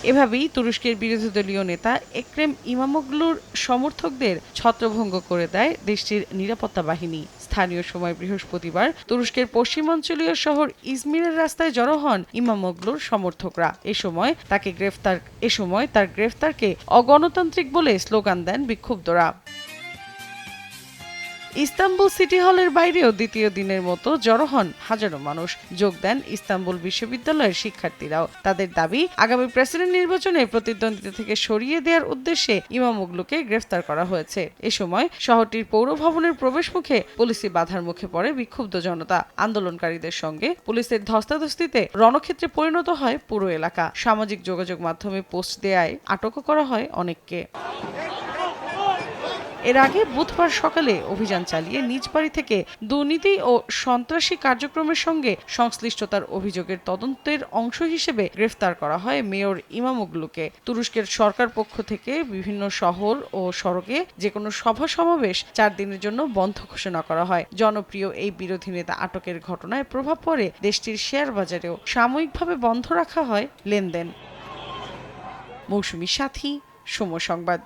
এভাবেই তুরস্কের বিরোধী দলীয় নেতা এক্রেম ইমামোগলুর সমর্থকদের ছত্রভঙ্গ করে দেয় দেশটির নিরাপত্তা বাহিনী। স্থানীয় সময় বৃহস্পতিবার তুরস্কের পশ্চিমাঞ্চলীয় শহর ইজমিরের রাস্তায় জড়ো হন ইমামোগলুর সমর্থকরা। এ সময় তার গ্রেফতারকে অগণতান্ত্রিক বলে স্লোগান দেন বিক্ষুব্ধরা। ইস্তাম্বুল সিটি হলের বাইরেও দ্বিতীয় দিনের মতো জড়ো হন হাজারো মানুষ। যোগ দেন ইস্তাম্বুল বিশ্ববিদ্যালয়ের শিক্ষার্থীরাও। তাদের দাবি, আগামী প্রেসিডেন্ট নির্বাচনে প্রতিদ্বন্দ্বিতা থেকে সরিয়ে দেওয়ার উদ্দেশ্যে ইমামোগলুকে গ্রেফতার করা হয়েছে। এ সময় শহরটির পৌর ভবনের প্রবেশমুখে পুলিশি বাধার মুখে পড়ে বিক্ষুব্ধ জনতা। আন্দোলনকারীদের সঙ্গে পুলিশের ধস্তাধস্তিতে রণক্ষেত্রে পরিণত হয় পুরো এলাকা। সামাজিক যোগাযোগ মাধ্যমে পোস্ট দেয়ায় আটকও করা হয় অনেককে। এর আগে বুধবার সকালে অভিযান চালিয়ে নিজ বাড়ি থেকে দুর্নীতি ও সন্ত্রাসী কার্যক্রমের সঙ্গে সংশ্লিষ্টতার অভিযোগের তদন্তের অংশ হিসেবে গ্রেফতার করা হয় মেয়র ইমামোগলুকে। তুরস্কের সরকার পক্ষ থেকে বিভিন্ন শহর ও সড়কে যেকোনো সভা সমাবেশ 4 দিনের জন্য বন্ধ ঘোষণা করা হয়। জনপ্রিয় এই বিরোধী নেতা আটকের ঘটনায় প্রভাব পড়ে দেশটির শেয়ার বাজারেও। সাময়িকভাবে বন্ধ রাখা হয় লেনদেন। মৌসুমী সাথী, সময় সংবাদ।